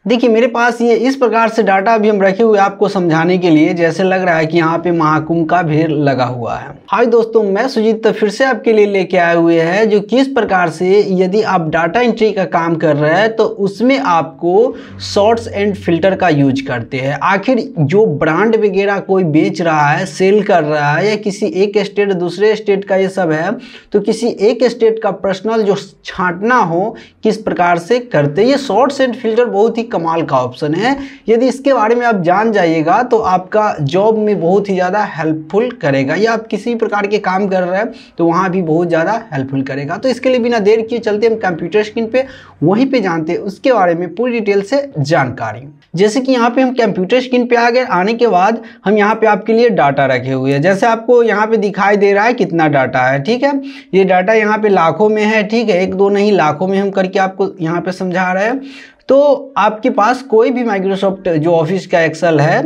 देखिए मेरे पास ये इस प्रकार से डाटा अभी हम रखे हुए आपको समझाने के लिए, जैसे लग रहा है कि यहाँ पे महाकुंभ का भीड़ लगा हुआ है। हाय दोस्तों, मैं सुजीत तो फिर से आपके लिए लेके आए हुए हैं जो किस प्रकार से यदि आप डाटा एंट्री का काम कर रहे हैं तो उसमें आपको शॉर्ट्स एंड फिल्टर का यूज करते हैं। आखिर जो ब्रांड वगैरह कोई बेच रहा है, सेल कर रहा है, या किसी एक स्टेट दूसरे स्टेट का ये सब है, तो किसी एक स्टेट का पर्सनल जो छांटना हो किस प्रकार से करते हैं, ये शॉर्ट्स एंड फिल्टर बहुत ही कमाल का ऑप्शन है। यदि इसके बारे में आप जान जाइएगा तो आपका जॉब में बहुत ही ज़्यादा हेल्पफुल करेगा, या आप किसी प्रकार के काम कर रहे हैं तो वहाँ भी बहुत ज़्यादा हेल्पफुल करेगा। तो इसके लिए बिना देर किए चलते हम कंप्यूटर स्क्रीन पे, वहीं पे जानते हैं उसके बारे में पूरी डिटेल से जानकारी। जैसे कि यहाँ पे हम कंप्यूटर स्क्रीन पे आ गए, आने के बाद हम यहाँ पे आपके लिए डाटा रखे हुए हैं। जैसे आपको यहाँ पे दिखाई दे रहा है कितना डाटा है, ठीक है। ये डाटा यहाँ पे लाखों में है, ठीक है, एक दो नहीं लाखों में हम करके आपको यहाँ पे समझा रहे हैं। तो आपके पास कोई भी माइक्रोसॉफ्ट जो ऑफिस का एक्सेल है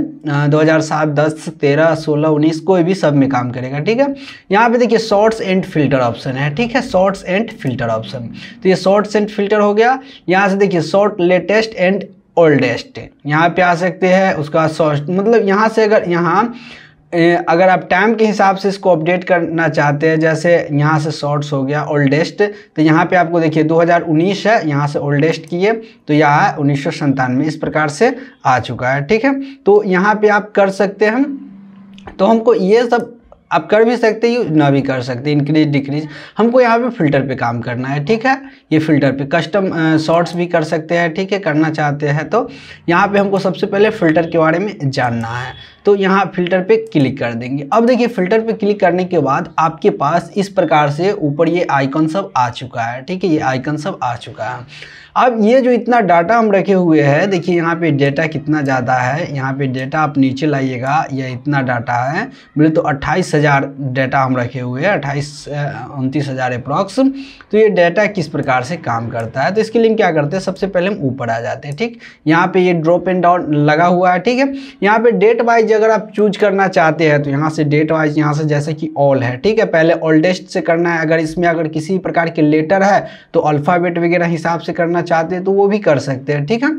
2007, 10, 13, 16, 19 कोई भी सब में काम करेगा, ठीक है। यहाँ पे देखिए शॉर्ट्स एंड फिल्टर ऑप्शन है, ठीक है, शॉर्ट्स एंड फिल्टर ऑप्शन। तो ये शॉर्ट्स एंड फिल्टर हो गया। यहाँ से देखिए शॉर्ट, लेटेस्ट एंड ओल्डेस्ट, यहाँ पे आ सकते हैं। उसका शॉर्ट मतलब यहाँ से अगर आप टाइम के हिसाब से इसको अपडेट करना चाहते हैं, जैसे यहाँ से शॉर्ट्स हो गया, ओल्डेस्ट, तो यहाँ पे आपको देखिए 2019 है, यहाँ से ओल्डेस्ट किए तो यह 1997 इस प्रकार से आ चुका है, ठीक है। तो यहाँ पे आप कर सकते हैं। तो हमको ये सब आप कर भी सकते हैं, ना भी कर सकते हैं, इंक्रीज डिक्रीज। हमको यहाँ पे फिल्टर पे काम करना है, ठीक है। ये फिल्टर पे कस्टम शॉर्ट्स भी कर सकते हैं, ठीक है, करना चाहते हैं तो यहाँ पे हमको सबसे पहले फिल्टर के बारे में जानना है। तो यहाँ फिल्टर पे क्लिक कर देंगे। अब देखिए फिल्टर पे क्लिक करने के बाद आपके पास इस प्रकार से ऊपर ये आइकन सब आ चुका है, ठीक है, ये आइकन सब आ चुका है। अब ये जो इतना डाटा हम रखे हुए हैं, देखिए यहाँ पे डेटा कितना ज़्यादा है। यहाँ पे डेटा आप नीचे लाइएगा, ये इतना डाटा है मेरे, तो 28,000 डाटा हम रखे हुए हैं, 29,000 अप्रॉक्स। तो ये डाटा किस प्रकार से काम करता है, तो इसके लिए हम क्या करते हैं, सबसे पहले हम ऊपर आ जाते हैं, ठीक। यहाँ पे ये ड्रॉप एंड डाउन लगा हुआ है, ठीक है। यहाँ पे डेट वाइज अगर आप चूज करना चाहते हैं तो यहाँ से डेट वाइज, यहाँ से जैसे कि ऑल है, ठीक है, पहले ओल्डेस्ट से करना है। अगर इसमें अगर किसी प्रकार के लेटर है तो अल्फ़ाबेट वगैरह हिसाब से करना चाहते हैं तो वो भी कर सकते हैं, ठीक है।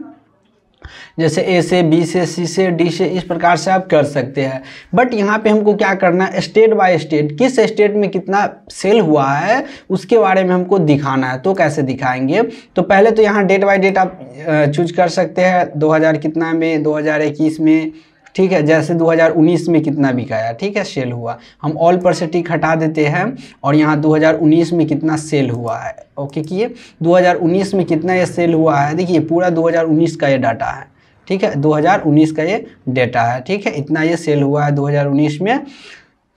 जैसे ए से, बी से, सी से, डी से, इस प्रकार से आप कर सकते हैं। बट यहाँ पे हमको क्या करना है, स्टेट बाय स्टेट, किस स्टेट में कितना सेल हुआ है उसके बारे में हमको दिखाना है। तो कैसे दिखाएंगे, तो पहले तो यहाँ डेट बाय डेट आप चूज कर सकते हैं, 2000 कितना में, 2021 में, ठीक है। जैसे 2019 में कितना बिकाया, ठीक है, सेल हुआ, हम ऑल पर से टिक हटा देते हैं और यहाँ 2019 में कितना सेल हुआ है, ओके किए। 2019 में कितना ये सेल हुआ है, देखिए पूरा 2019 का ये डाटा है, ठीक है, 2019 का ये डेटा है, ठीक है, इतना ये सेल हुआ है 2019 में।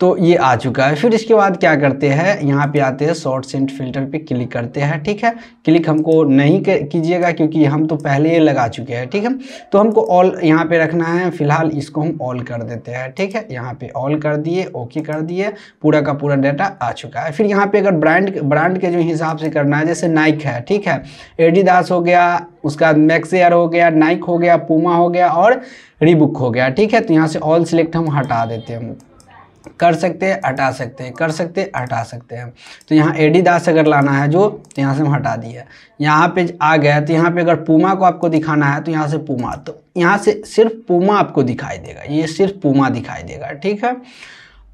तो ये आ चुका है। फिर इसके बाद क्या करते हैं, यहाँ पे आते हैं शॉर्ट्स एंड फिल्टर पे क्लिक करते हैं, ठीक है। क्लिक हमको नहीं कीजिएगा क्योंकि हम तो पहले ये लगा चुके हैं, ठीक है। तो हमको ऑल यहाँ पे रखना है, फिलहाल इसको हम ऑल कर देते हैं, ठीक है। यहाँ पे ऑल कर दिए, ओके कर दिए, पूरा का पूरा डाटा आ चुका है। फिर यहाँ पे अगर ब्रांड के जो हिसाब से करना है, जैसे नाइक है, ठीक है, एडिडास हो गया, उसका मैक्स एयर हो गया, नाइक हो गया, पूमा हो गया और रीबुक हो गया, ठीक है। तो यहाँ से ऑल सिलेक्ट हम हटा देते हैं, कर सकते हैं, हटा सकते हैं, कर सकते हैं, हटा सकते हैं। तो यहाँ एडिडास अगर लाना है जो, तो यहाँ से हम हटा दिए। यहाँ पे आ गया तो यहाँ पे अगर पूमा को आपको दिखाना है तो यहाँ से पूमा, तो यहाँ से सिर्फ पूमा आपको दिखाई देगा, ये सिर्फ पूमा दिखाई देगा, ठीक है।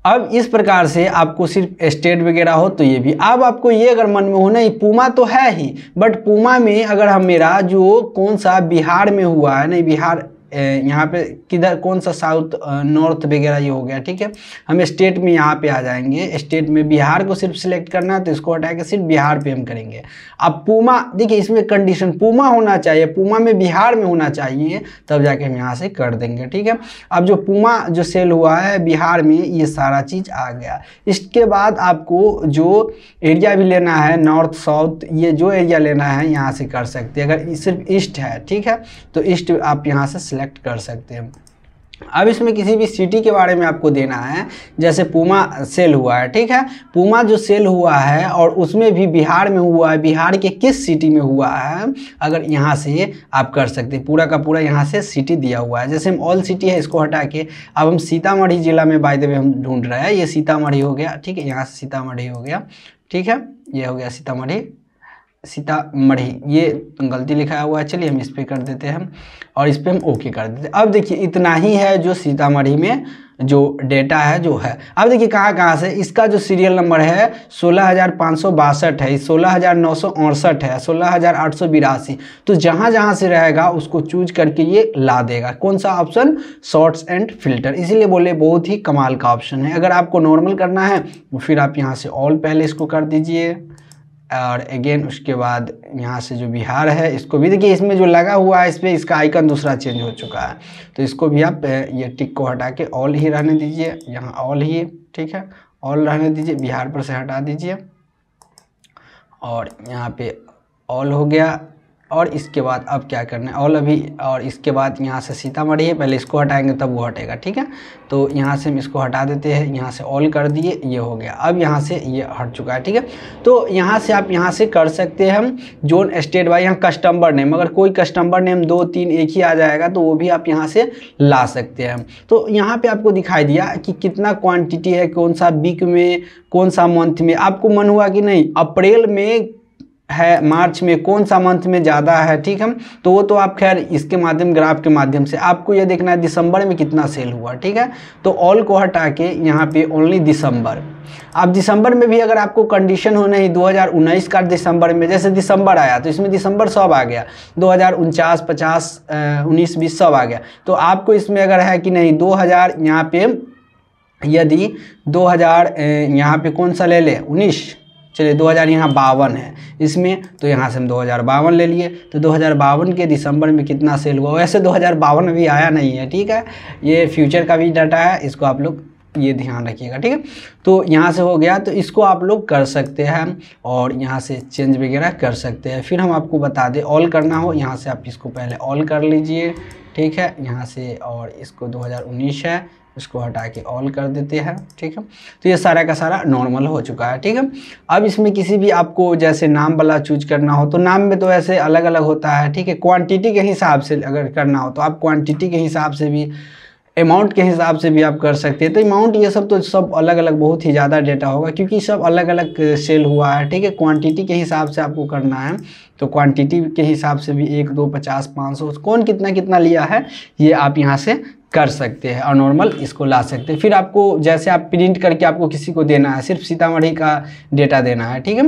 अब इस प्रकार से आपको सिर्फ स्टेट वगैरह हो तो ये भी। अब आपको ये अगर मन में हो, नहीं पूमा तो है ही, बट पूमा में अगर हम मेरा जो कौन सा बिहार में हुआ है, नहीं बिहार यहाँ पे किधर कौन सा साउथ नॉर्थ वगैरह ये हो गया, ठीक है। हम स्टेट में यहाँ पे आ जाएंगे, स्टेट में बिहार को सिर्फ सिलेक्ट करना है तो इसको हटा के सिर्फ बिहार पे हम करेंगे। अब पूमा, देखिए इसमें कंडीशन पूमा होना चाहिए, पूमा में बिहार में होना चाहिए, तब जाके हम यहाँ से कर देंगे, ठीक है। अब जो पूमा जो सेल हुआ है बिहार में, ये सारा चीज़ आ गया। इसके बाद आपको जो एरिया भी लेना है, नॉर्थ साउथ, ये जो एरिया लेना है यहाँ से कर सकते हैं। अगर सिर्फ ईस्ट है, ठीक है, तो ईस्ट आप यहाँ से सेलेक्ट कर सकते हैं। अब इसमें किसी भी सिटी के बारे में आपको देना है, जैसे पूमा सेल हुआ है, ठीक है, पूमा जो सेल हुआ है और उसमें भी बिहार में हुआ है, बिहार के किस सिटी में हुआ है, अगर यहाँ से आप कर सकते हैं। पूरा का पूरा यहाँ से सिटी दिया हुआ है, जैसे हम ऑल सिटी है इसको हटा के अब हम सीतामढ़ी जिला में बाय द वे हम ढूंढ रहे हैं, ये सीतामढ़ी हो गया, ठीक है, यहाँ से सीतामढ़ी हो गया, ठीक है, ये हो गया सीतामढ़ी, सीतामढ़ी, ये गलती लिखा हुआ है, चलिए हम इस पे कर देते हैं और इस पे हम ओके कर देते हैं। अब देखिए इतना ही है जो सीतामढ़ी में जो डेटा है जो है। अब देखिए कहाँ से, इसका जो सीरियल नंबर है 16,562 है, 16,968 है, 16,882। तो जहाँ से रहेगा उसको चूज करके ये ला देगा। कौन सा ऑप्शन? Shorts and filter. इसीलिए बोले बहुत ही कमाल का ऑप्शन है। अगर आपको नॉर्मल करना है तो फिर आप यहाँ से ऑल पहले इसको कर दीजिए और अगेन उसके बाद यहाँ से जो बिहार है इसको भी देखिए, इसमें जो लगा हुआ है इस पर इसका आइकन दूसरा चेंज हो चुका है, तो इसको भी आप ये टिक को हटा के ऑल ही रहने दीजिए, यहाँ ऑल ही, ठीक है, ऑल रहने दीजिए, बिहार पर से हटा दीजिए और यहाँ पे ऑल हो गया। और इसके बाद अब क्या करना है, ऑल अभी, और इसके बाद यहाँ से सीतामढ़ी है, पहले इसको हटाएंगे तब वो हटेगा, ठीक है। तो यहाँ से हम इसको हटा देते हैं, यहाँ से ऑल कर दिए, ये हो गया। अब यहाँ से ये हट चुका है, ठीक है। तो यहाँ से आप यहाँ से कर सकते हैं हम जोन स्टेट बाई, यहाँ कस्टमर नेम, अगर कोई कस्टमर नेम 2 3 एक ही आ जाएगा तो वो भी आप यहाँ से ला सकते हैं। तो यहाँ पे आपको दिखाई दिया कि कितना क्वांटिटी है, कौन सा वीक में, कौन सा मंथ में। आपको मन हुआ कि नहीं अप्रैल में है, मार्च में, कौन सा मंथ में ज़्यादा है, ठीक है। तो वो तो आप खैर इसके माध्यम, ग्राफ के माध्यम से आपको ये देखना है दिसंबर में कितना सेल हुआ, ठीक है। तो ऑल को हटा के यहाँ पे ओनली दिसंबर। अब दिसंबर में भी अगर आपको कंडीशन हो नहीं 2019 का दिसंबर में, जैसे दिसंबर आया तो इसमें दिसंबर सब आ गया, 2049 50 19 20 सब आ गया। तो आपको इसमें अगर है कि नहीं 2000 यहाँ पे, यदि 2000 यहाँ पे कौन सा ले ले 19, चलिए 2000 यहाँ 52 है इसमें, तो यहाँ से हम 2052 ले लिए। तो 2052 के दिसंबर में कितना सेल हुआ, वैसे 2052 अभी आया नहीं है, ठीक है। ये फ्यूचर का भी डाटा है, इसको आप लोग ये ध्यान रखिएगा, ठीक है। तो यहाँ से हो गया, तो इसको आप लोग कर सकते हैं और यहाँ से चेंज वगैरह कर सकते हैं। फिर हम आपको बता दें ऑल करना हो, यहाँ से आप इसको पहले ऑल कर लीजिए, ठीक है, यहाँ से। और इसको 2019 है, इसको हटा के ऑल कर देते हैं, ठीक है। तो ये सारा का सारा नॉर्मल हो चुका है, ठीक है। अब इसमें किसी भी आपको जैसे नाम वाला चूज करना हो तो नाम में तो ऐसे अलग अलग होता है, ठीक है। क्वांटिटी के हिसाब से अगर करना हो तो आप क्वांटिटी के हिसाब से भी, अमाउंट के हिसाब से भी आप कर सकते हैं। तो अमाउंट ये सब तो सब अलग अलग बहुत ही ज़्यादा डेटा होगा क्योंकि सब अलग अलग सेल हुआ है, ठीक है। क्वांटिटी के हिसाब से आपको करना है तो क्वांटिटी के हिसाब से भी 1 2 50 500 कौन कितना कितना लिया है ये आप यहाँ से कर सकते हैं और नॉर्मल इसको ला सकते हैं। फिर आपको जैसे आप प्रिंट करके आपको किसी को देना है, सिर्फ सीतामढ़ी का डेटा देना है, ठीक है।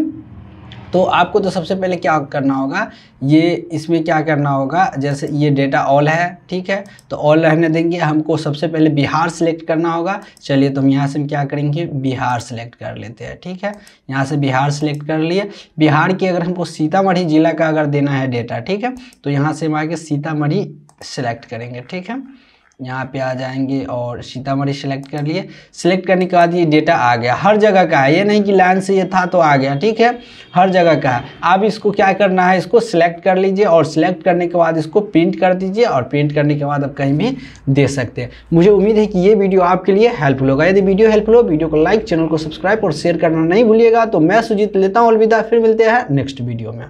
तो आपको तो सबसे पहले क्या करना होगा, ये इसमें क्या करना होगा, जैसे ये डेटा ऑल है, ठीक है, तो ऑल रहने देंगे। हमको सबसे पहले बिहार सेलेक्ट करना होगा। चलिए तो हम यहाँ से क्या करेंगे, बिहार सेलेक्ट कर लेते हैं, ठीक है। यहाँ से बिहार सेलेक्ट कर लिए। बिहार की अगर हमको सीतामढ़ी जिला का अगर देना है डेटा, ठीक है, तो यहाँ से हम आके सीतामढ़ी सेलेक्ट करेंगे, ठीक है। यहाँ पे आ जाएंगे और सीतामढ़ी सेलेक्ट कर लिए। सेलेक्ट करने के बाद ये डेटा आ गया, हर जगह का है, ये नहीं कि लाइन से ये था तो आ गया, ठीक है, हर जगह का है। अब इसको क्या करना है, इसको सिलेक्ट कर लीजिए और सिलेक्ट करने के बाद इसको प्रिंट कर दीजिए और प्रिंट करने के बाद आप कहीं भी दे सकते हैं। मुझे उम्मीद है कि ये वीडियो आपके लिए हेल्पफुल होगा। यदि वीडियो हेल्पफुल हो, वीडियो को लाइक, चैनल को सब्सक्राइब और शेयर करना नहीं भूलिएगा। तो मैं सुजीत लेता हूँ अलविदा, फिर मिलते हैं नेक्स्ट वीडियो में।